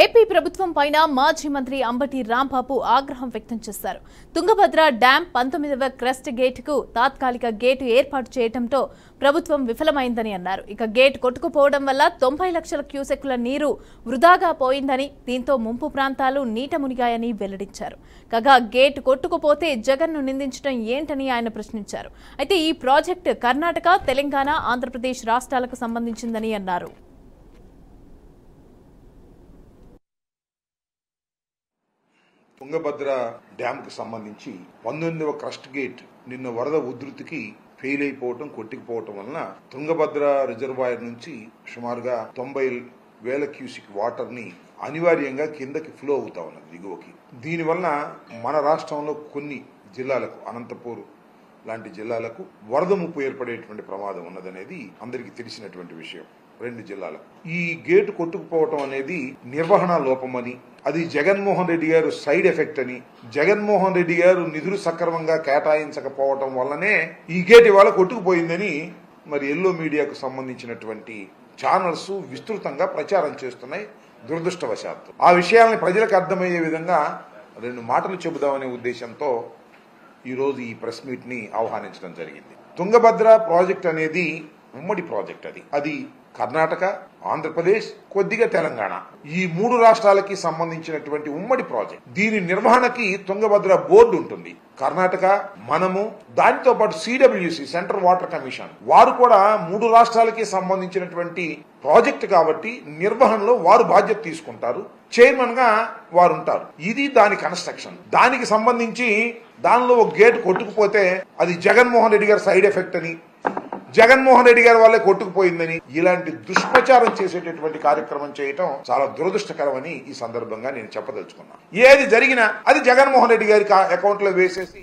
AP ప్రభుత్వం పైన మాజీ మంత్రి అంబటి రాంబాబు ఆగ్రహం వ్యక్తం చేశారు. తుంగభద్ర డ్యాం 19వ క్రస్ట్ గేటుకు తాత్కాలిక గేటు ఏర్పాటు చేయడంతో ప్రభుత్వం విఫలమైందని అన్నారు. ఇక గేట్ కొట్టుకుపోవడం వల్ల 90 లక్షల క్యూసెక్కుల నీరు వృధాగా పోయిందని, దీంతో ముంపు ప్రాంతాలు నీట మునిగాయని వెల్లడించారు. కాగా గేట్ కొట్టుకుపోతే జగన్ను నిందించడం ఏంటని ఆయన ప్రశ్నించారు. అయితే ఈ ప్రాజెక్టు కర్ణాటక, తెలంగాణ, ఆంధ్రప్రదేశ్ రాష్ట్రాలకు సంబంధించిందని అన్నారు. తుంగభద్ర డ్యామ్ కు సంబంధించి 19వ క్రస్ట్ గేట్ నిన్న వరద ఉధృతికి ఫెయిల్ అయిపోవటం, కొట్టుకుపోవటం వలన తుంగభద్ర రిజర్వాయర్ నుంచి సుమారుగా 90,000 క్యూసిక్ వాటర్ ని అనివార్యంగా కిందకి ఫ్లో అవుతా ఉన్నది దిగువకి. దీనివల్ల మన రాష్ట్రంలో కొన్ని జిల్లాలకు, అనంతపూర్ లాంటి జిల్లాలకు వరద ముప్పు ఏర్పడేటువంటి ప్రమాదం ఉన్నదనేది అందరికీ తెలిసినటువంటి విషయం. 2 జిల్లాలకు ఈ గేటు కొట్టుకుపోవటం అనేది నిర్వహణ లోపమని, అది జగన్మోహన్ రెడ్డి గారు సైడ్ ఎఫెక్ట్ అని, జగన్మోహన్ రెడ్డి గారు నిధులు సక్రమంగా కేటాయించకపోవటం వల్లనే ఈ గేట్ ఇవాళ కొట్టుకుపోయిందని మరి ఎల్లో మీడియాకు సంబంధించినటువంటి ఛానల్స్ విస్తృతంగా ప్రచారం చేస్తున్నాయి. దురదృష్టవశాత్తు ఆ విషయాలను ప్రజలకు అర్థమయ్యే విధంగా 2 మాటలు చెబుదామనే ఉద్దేశంతో ఈరోజు ఈ ప్రెస్ మీట్ ని ఆహ్వానించడం జరిగింది. తుంగభద్ర ప్రాజెక్ట్ అనేది ఉమ్మడి ప్రాజెక్ట్. అది కర్ణాటక, ఆంధ్రప్రదేశ్, కొద్దిగా తెలంగాణ, ఈ 3 రాష్ట్రాలకి సంబంధించినటువంటి ఉమ్మడి ప్రాజెక్ట్. దీని నిర్వహణకి తుంగభద్ర బోర్డు ఉంటుంది. కర్ణాటక, మనము, దానితో పాటు సిడబ్ల్యూసి, సెంట్రల్ వాటర్ కమిషన్, వారు కూడా 3 రాష్ట్రాలకి సంబంధించినటువంటి ప్రాజెక్ట్ కాబట్టి నిర్వహణలో వారు బాధ్యత తీసుకుంటారు. చైర్మన్ గా వారు ఉంటారు. ఇది దాని కన్స్ట్రక్షన్. దానికి సంబంధించి దానిలో ఒక గేట్ కొట్టుకుపోతే అది జగన్మోహన్ రెడ్డి గారి సైడ్ ఎఫెక్ట్ అని, జగన్మోహన్ రెడ్డి గారి వాళ్ళే కొట్టుకుపోయిందని ఇలాంటి దుష్ప్రచారం చేసేటటువంటి కార్యక్రమం చేయటం చాలా దురదృష్టకరమని ఈ సందర్భంగా నేను చెప్పదలుచుకున్నాను. ఏది జరిగినా అది జగన్మోహన్ రెడ్డి గారి అకౌంట్ లో వేసేసి